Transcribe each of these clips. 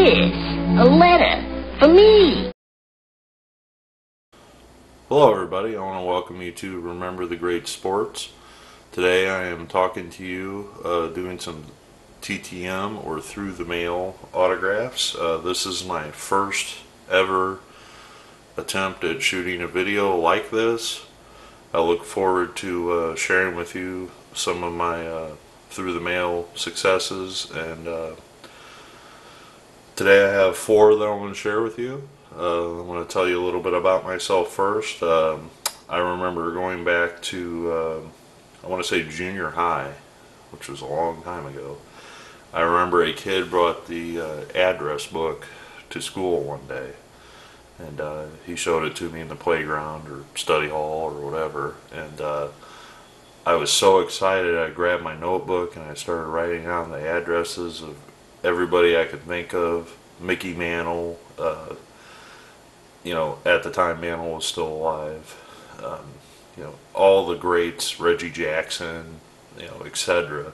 this? A letter for me. Hello everybody, I want to welcome you to Remember the Great Sports. Today I am talking to you, doing some TTM or through the mail autographs. This is my first ever attempt at shooting a video like this. I look forward to sharing with you some of my through the mail successes, and today I have 4 that I want to share with you. I want to tell you a little bit about myself first. I remember going back to, I want to say junior high, which was a long time ago. I remember a kid brought the address book to school one day, and he showed it to me in the playground or study hall or whatever, and I was so excited. I grabbed my notebook and I started writing down the addresses of everybody I could think of. Mickey Mantle, you know, at the time Mantle was still alive, you know, all the greats, Reggie Jackson, you know, etc.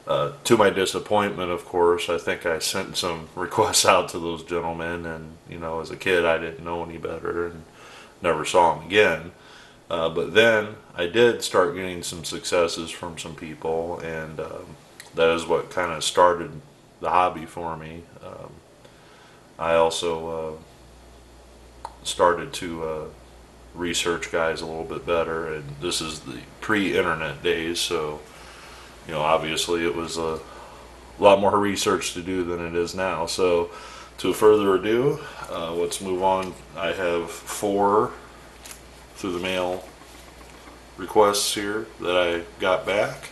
To my disappointment, of course, I think I sent some requests out to those gentlemen, and, you know, as a kid I didn't know any better and never saw them again. But then I did start getting some successes from some people, and that is what kind of started the hobby for me. I also started to research guys a little bit better, and this is the pre-internet days, so, you know, obviously it was a lot more research to do than it is now. So to further ado, let's move on. I have 4 through the mail requests here that I got back.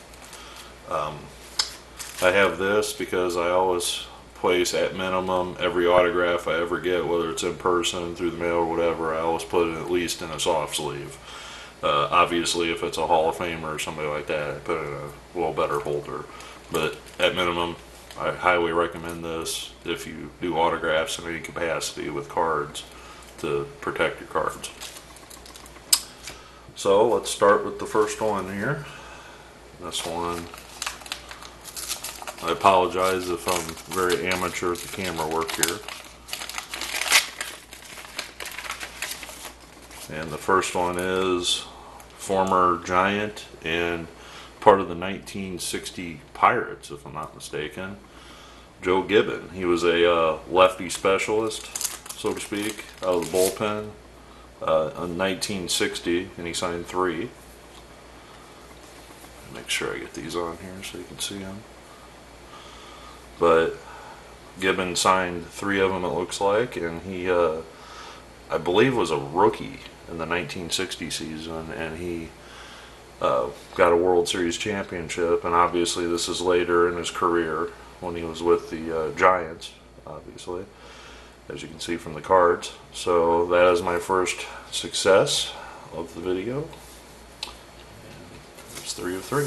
I have this because I always place at minimum every autograph I ever get, whether it's in person, through the mail, or whatever. I always put it at least in a soft sleeve. Obviously if it's a Hall of Famer or somebody like that, I put it in a little better holder, but at minimum I highly recommend this if you do autographs in any capacity with cards, to protect your cards. So let's start with the first one here. This one, I apologize if I'm very amateur at the camera work here. And the first one is former Giant and part of the 1960 Pirates, if I'm not mistaken, Joe Gibbon. He was a lefty specialist, so to speak, out of the bullpen. In 1960, and he signed 3. Make sure I get these on here so you can see them. But Gibbon signed 3 of them, it looks like, and he, I believe, was a rookie in the 1960 season, and he got a World Series championship. And obviously this is later in his career when he was with the Giants, obviously, as you can see from the cards. So that is my first success of the video. And it's 3 of 3.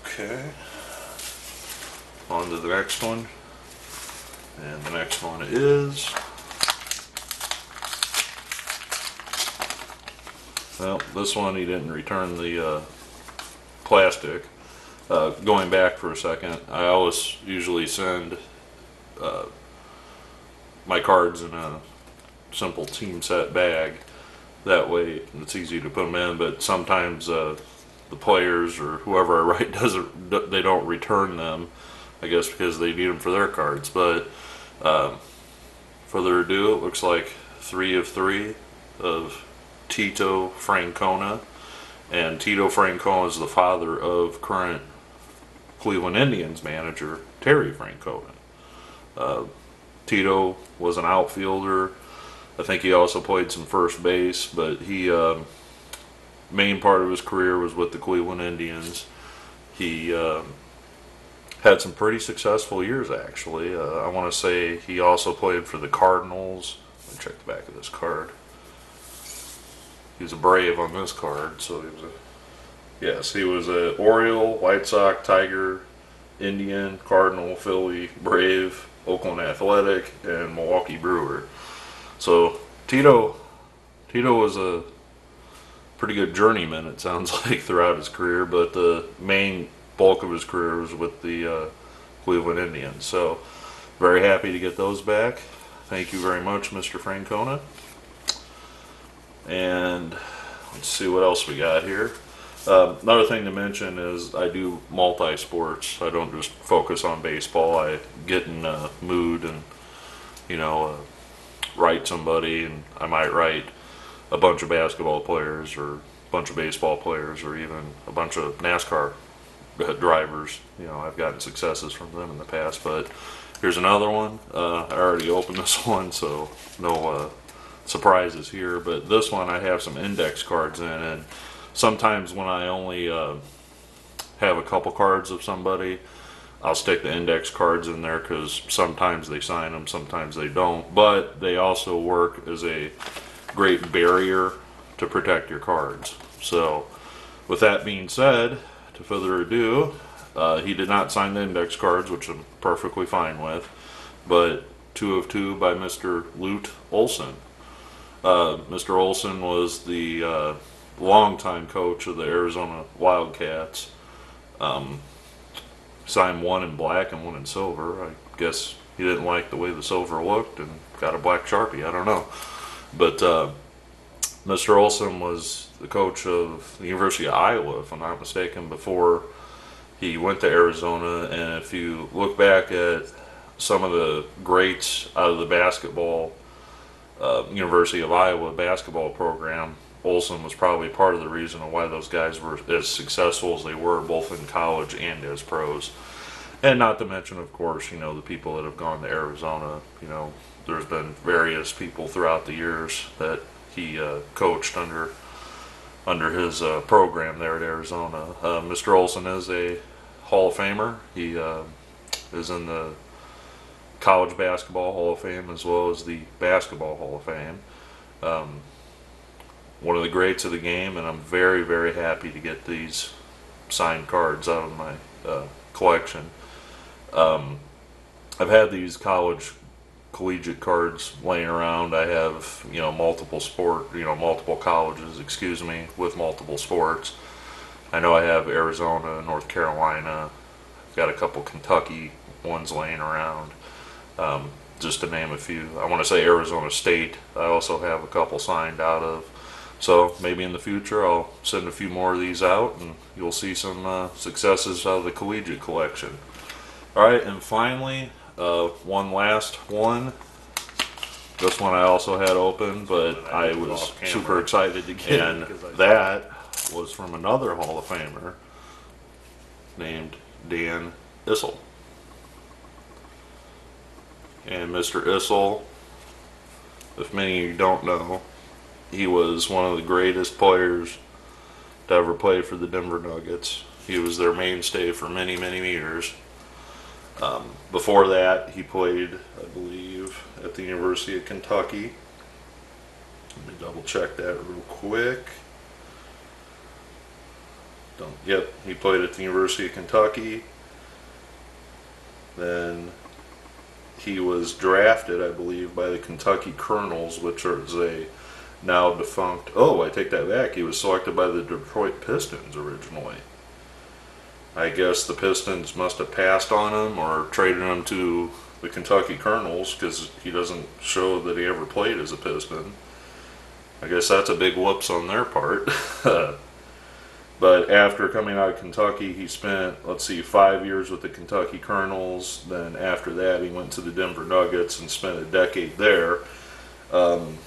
Okay. On to the next one. And the next one is, well, this one he didn't return the plastic. Going back for a second, I always usually send my cards in a simple team set bag. That way it's easy to put them in, but sometimes the players or whoever I write they don't return them, I guess because they need them for their cards. But further ado, it looks like 3 of 3 of Tito Francona, and Tito Francona is the father of current Cleveland Indians manager Terry Francona. Tito was an outfielder. I think he also played some first base, but he main part of his career was with the Cleveland Indians. He had some pretty successful years, actually. I want to say he also played for the Cardinals. Let me check the back of this card. He was a Brave on this card, so he was a, yes, he was a Oriole, White Sox, Tiger, Indian, Cardinal, Philly, Brave, Oakland Athletic, and Milwaukee Brewer. So Tito was a pretty good journeyman, it sounds like, throughout his career, but the main bulk of his career was with the Cleveland Indians. So very happy to get those back. Thank you very much, Mr. Francona. And let's see what else we got here. Another thing to mention is I do multi-sports. I don't just focus on baseball. I get in a mood and, write somebody, and I might write a bunch of basketball players or a bunch of baseball players or even a bunch of NASCAR drivers. I've gotten successes from them in the past, but here's another one. I already opened this one, so no surprises here, but this one I have some index cards in, and sometimes when I only have a couple cards of somebody, I'll stick the index cards in there because sometimes they sign them, sometimes they don't, but they also work as a great barrier to protect your cards. So with that being said, to further ado, he did not sign the index cards, which I'm perfectly fine with, but 2 of 2 by Mr. Lute Olson. Mr. Olson was the longtime coach of the Arizona Wildcats. Signed one in black and one in silver. I guess he didn't like the way the silver looked and got a black Sharpie. I don't know. But Mr. Olson was the coach of the University of Iowa, if I'm not mistaken, before he went to Arizona. And if you look back at some of the greats out of the basketball University of Iowa basketball program, Olson was probably part of the reason why those guys were as successful as they were, both in college and as pros. And not to mention, of course, the people that have gone to Arizona. There's been various people throughout the years that he coached under his program there at Arizona. Mr. Olson is a Hall of Famer. He is in the College Basketball Hall of Fame as well as the Basketball Hall of Fame. One of the greats of the game, and I'm very, very happy to get these signed cards out of my collection. I've had these collegiate cards laying around. I have, multiple colleges, with multiple sports. I know I have Arizona, North Carolina. I've got a couple Kentucky ones laying around. Just to name a few. I want to say Arizona State. I also have a couple signed out of. So maybe in the future I'll send a few more of these out and you'll see some successes out of the collegiate collection. Alright, and finally, one last one. This one I also had open, but I was super excited to get, and that was from another Hall of Famer named Dan Issel. And Mr. Issel, if many of you don't know, he was one of the greatest players to ever play for the Denver Nuggets. He was their mainstay for many, many years. Before that, he played, I believe, at the University of Kentucky. Let me double check that real quick. Yep, he played at the University of Kentucky. Then he was drafted, I believe, by the Kentucky Colonels, which is a now defunct. Oh, I take that back. He was selected by the Detroit Pistons originally. I guess the Pistons must have passed on him or traded him to the Kentucky Colonels because he doesn't show that he ever played as a Piston. I guess that's a big whoops on their part. But after coming out of Kentucky, he spent, 5 years with the Kentucky Colonels. Then after that, he went to the Denver Nuggets and spent a decade there. I'm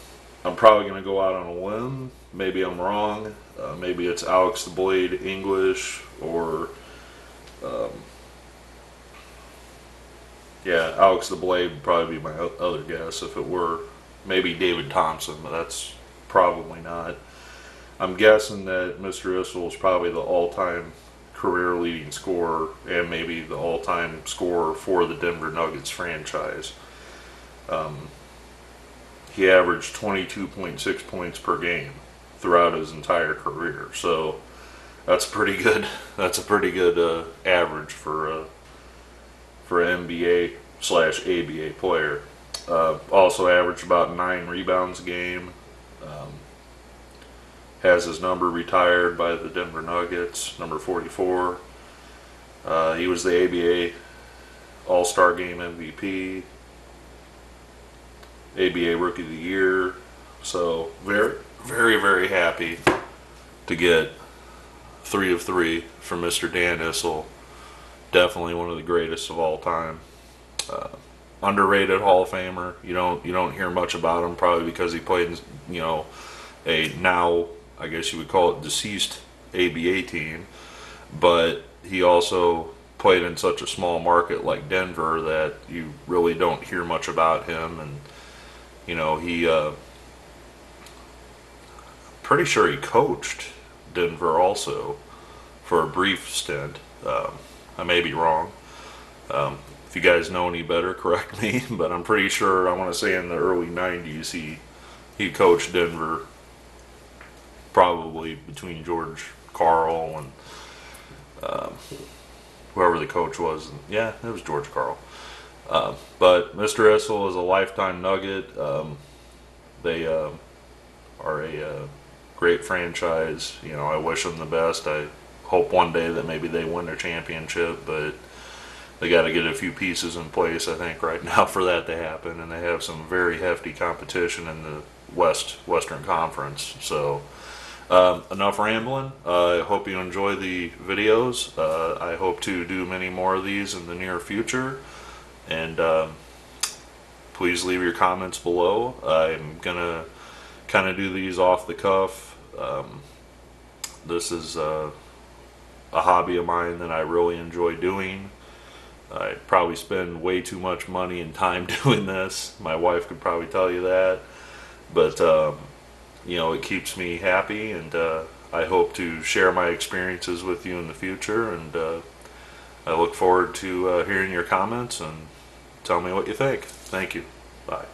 probably going to go out on a limb. Maybe I'm wrong. Maybe it's Alex the Blade English, or Alex the Blade would probably be my other guess if it were. Maybe David Thompson, but that's probably not. I'm guessing that Mr. Issel is probably the all-time career leading scorer and maybe the all-time scorer for the Denver Nuggets franchise. He averaged 22.6 points per game throughout his entire career, so that's pretty good. That's a pretty good average for an NBA/ABA player. Also averaged about 9 rebounds a game. Has his number retired by the Denver Nuggets, number 44. He was the ABA All-Star Game MVP, ABA Rookie of the Year. So very, very, very happy to get 3 of 3 from Mr. Dan Issel. Definitely one of the greatest of all time. Underrated Hall of Famer. You don't hear much about him, probably because he played in, a now, I guess you would call it, deceased ABA team, but he also played in such a small market like Denver that you really don't hear much about him. And he pretty sure he coached Denver also for a brief stint. I may be wrong. If you guys know any better, correct me, but I'm pretty sure, I want to say in the early 90s, he coached Denver, probably between George Karl and whoever the coach was. Yeah, it was George Karl. But Mr. Issel is a lifetime Nugget. They are a great franchise. I wish them the best. I hope one day that maybe they win their championship, but they got to get a few pieces in place, I think, right now for that to happen. And they have some very hefty competition in the Western Conference. So enough rambling. I hope you enjoy the videos. I hope to do many more of these in the near future. And please leave your comments below. I'm gonna kind of do these off the cuff. This is a hobby of mine that I really enjoy doing. I probably spend way too much money and time doing this. My wife could probably tell you that. But it keeps me happy, and I hope to share my experiences with you in the future. And I look forward to hearing your comments, and tell me what you think. Thank you. Bye.